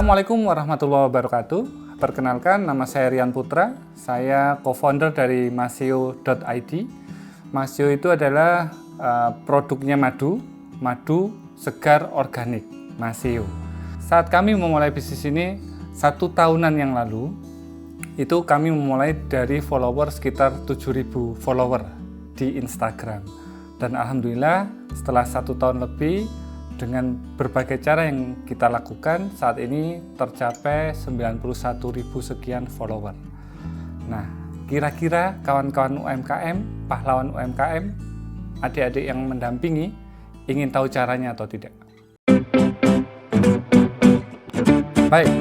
Assalamualaikum warahmatullahi wabarakatuh. Perkenalkan, nama saya Rian Putra. Saya co-founder dari Masio.id. Masio itu adalah produknya madu segar organik, Masio. Saat kami memulai bisnis ini 1 tahunan yang lalu, itu kami memulai dari follower sekitar 7.000 follower di Instagram. Dan alhamdulillah setelah 1 tahun lebih, dengan berbagai cara yang kita lakukan, saat ini tercapai 91.000 sekian follower. Nah, kira-kira kawan-kawan UMKM, pahlawan UMKM, adik-adik yang mendampingi, ingin tahu caranya atau tidak? Baik,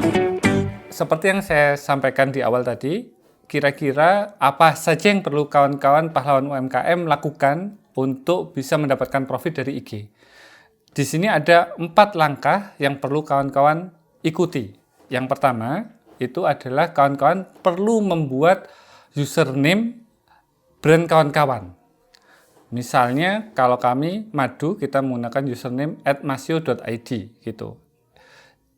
seperti yang saya sampaikan di awal tadi, kira-kira apa saja yang perlu kawan-kawan pahlawan UMKM lakukan untuk bisa mendapatkan profit dari IG? Di sini ada 4 langkah yang perlu kawan-kawan ikuti. Yang pertama, itu adalah kawan-kawan perlu membuat username brand kawan-kawan. Misalnya, kalau kami madu, kita menggunakan username @masio.id gitu.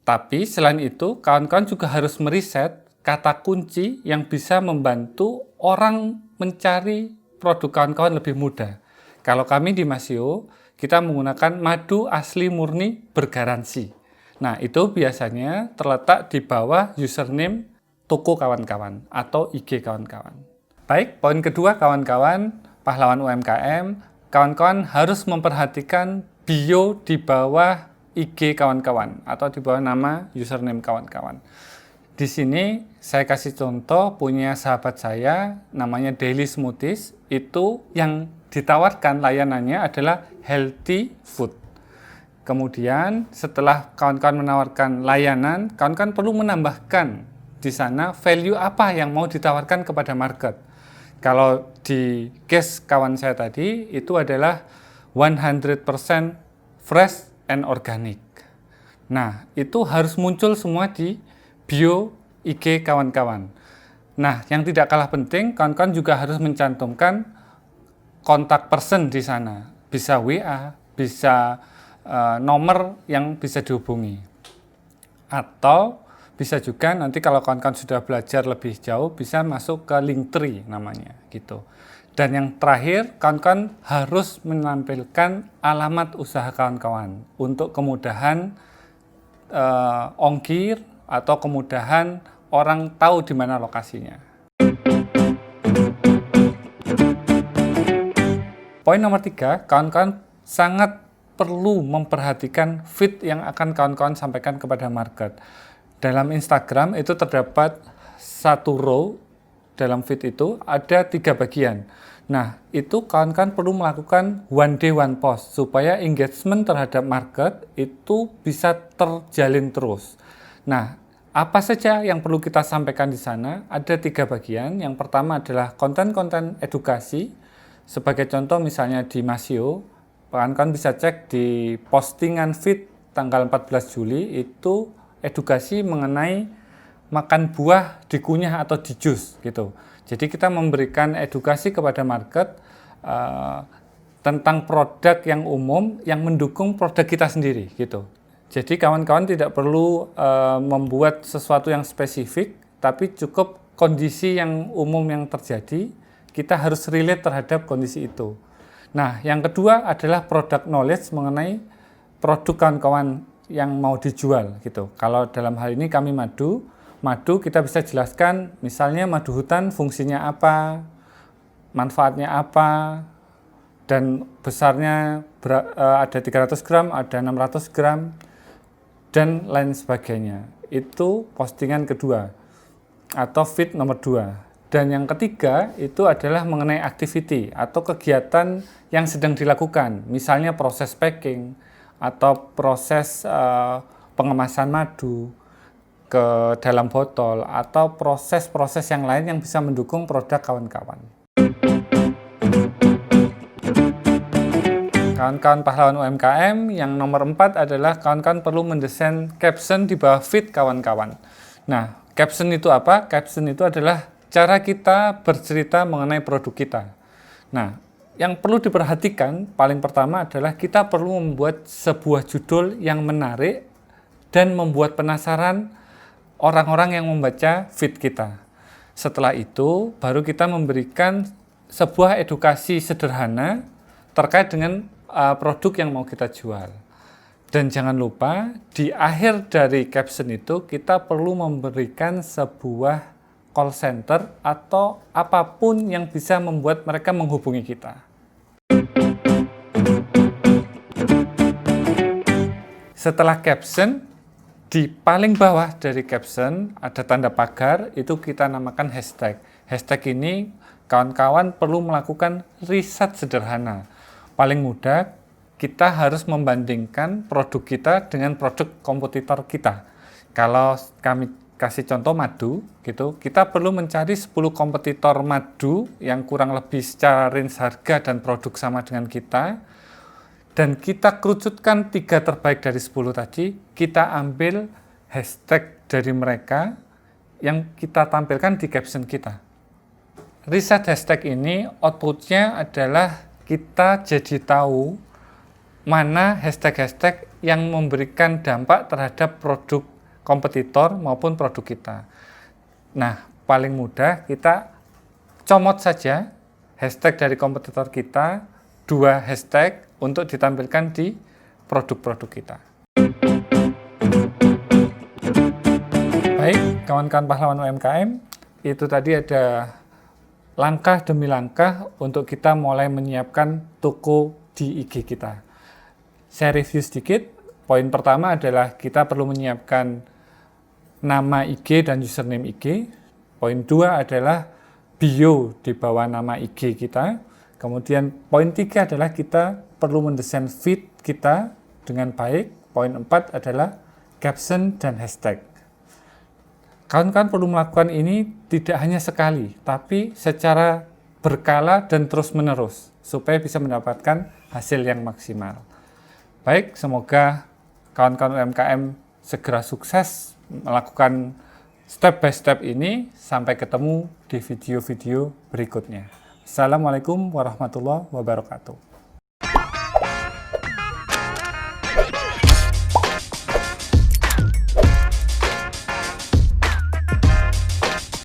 Tapi selain itu, kawan-kawan juga harus meriset kata kunci yang bisa membantu orang mencari produk kawan-kawan lebih mudah. Kalau kami di Masio, kita menggunakan madu asli murni bergaransi. Nah, itu biasanya terletak di bawah username toko kawan-kawan atau IG kawan-kawan. Baik, poin kedua kawan-kawan, pahlawan UMKM, kawan-kawan harus memperhatikan bio di bawah IG kawan-kawan atau di bawah nama username kawan-kawan. Di sini saya kasih contoh punya sahabat saya namanya Daily Smoothies, itu yang ditawarkan layanannya adalah healthy food. Kemudian setelah kawan-kawan menawarkan layanan, kawan-kawan perlu menambahkan di sana value apa yang mau ditawarkan kepada market. Kalau di case kawan saya tadi itu adalah 100% fresh and organic. Nah, itu harus muncul semua di bio IG kawan-kawan. Nah, yang tidak kalah penting, kawan-kawan juga harus mencantumkan kontak person di sana, bisa WA, bisa nomor yang bisa dihubungi, atau bisa juga nanti kalau kawan-kawan sudah belajar lebih jauh bisa masuk ke Linktree namanya gitu. Dan yang terakhir, kawan-kawan harus menampilkan alamat usaha kawan-kawan untuk kemudahan ongkir atau kemudahan orang tahu di mana lokasinya. Poin nomor 3, kawan-kawan sangat perlu memperhatikan feed yang akan kawan-kawan sampaikan kepada market. Dalam Instagram itu terdapat 1 row, dalam feed itu ada 3 bagian. Nah, itu kawan-kawan perlu melakukan one day one post supaya engagement terhadap market itu bisa terjalin terus. Nah, apa saja yang perlu kita sampaikan di sana? Ada 3 bagian. Yang pertama adalah konten-konten edukasi. Sebagai contoh misalnya di Masio, kawan-kawan bisa cek di postingan feed tanggal 14 Juli itu edukasi mengenai makan buah dikunyah atau di jus gitu. Jadi kita memberikan edukasi kepada market tentang produk yang umum yang mendukung produk kita sendiri gitu. Jadi kawan-kawan tidak perlu membuat sesuatu yang spesifik, tapi cukup kondisi yang umum yang terjadi. Kita harus relate terhadap kondisi itu. Nah, yang kedua adalah product knowledge mengenai produk kawan-kawan yang mau dijual gitu. Kalau dalam hal ini kami madu kita bisa jelaskan misalnya madu hutan fungsinya apa, manfaatnya apa, dan besarnya ada 300 gram, ada 600 gram, dan lain sebagainya. Itu postingan kedua atau feed nomor 2. Dan yang ketiga itu adalah mengenai activity atau kegiatan yang sedang dilakukan. Misalnya proses packing atau proses pengemasan madu ke dalam botol atau proses-proses yang lain yang bisa mendukung produk kawan-kawan. Kawan-kawan pahlawan UMKM yang nomor 4 adalah kawan-kawan perlu mendesain caption di bawah feed kawan-kawan. Nah, caption itu apa? Caption itu adalah cara kita bercerita mengenai produk kita. Nah, yang perlu diperhatikan paling pertama adalah kita perlu membuat sebuah judul yang menarik dan membuat penasaran orang-orang yang membaca feed kita. Setelah itu, baru kita memberikan sebuah edukasi sederhana terkait dengan produk yang mau kita jual. Dan jangan lupa, di akhir dari caption itu kita perlu memberikan sebuah call center atau apapun yang bisa membuat mereka menghubungi kita. Setelah caption, di paling bawah dari caption ada tanda pagar, itu kita namakan hashtag. Hashtag ini kawan-kawan perlu melakukan riset sederhana. Paling mudah, kita harus membandingkan produk kita dengan produk kompetitor kita. Kalau kami kasih contoh madu, gitu, kita perlu mencari 10 kompetitor madu yang kurang lebih secara range harga dan produk sama dengan kita, dan kita kerucutkan 3 terbaik dari 10 tadi, kita ambil hashtag dari mereka yang kita tampilkan di caption kita. Riset hashtag ini outputnya adalah kita jadi tahu mana hashtag-hashtag yang memberikan dampak terhadap produk kompetitor maupun produk kita. Nah, paling mudah kita comot saja hashtag dari kompetitor kita, 2 hashtag untuk ditampilkan di produk-produk kita. Baik, kawan-kawan pahlawan UMKM, itu tadi ada langkah demi langkah untuk kita mulai menyiapkan toko di IG kita. Saya review sedikit. Poin pertama adalah kita perlu menyiapkan nama IG dan username IG. Poin 2 adalah bio di bawah nama IG kita. Kemudian poin 3 adalah kita perlu mendesain feed kita dengan baik. Poin 4 adalah caption dan hashtag. Kawan-kawan perlu melakukan ini tidak hanya sekali, tapi secara berkala dan terus-menerus, supaya bisa mendapatkan hasil yang maksimal. Baik, semoga kawan-kawan UMKM segera sukses melakukan step by step ini. Sampai ketemu di video-video berikutnya. Assalamualaikum warahmatullahi wabarakatuh.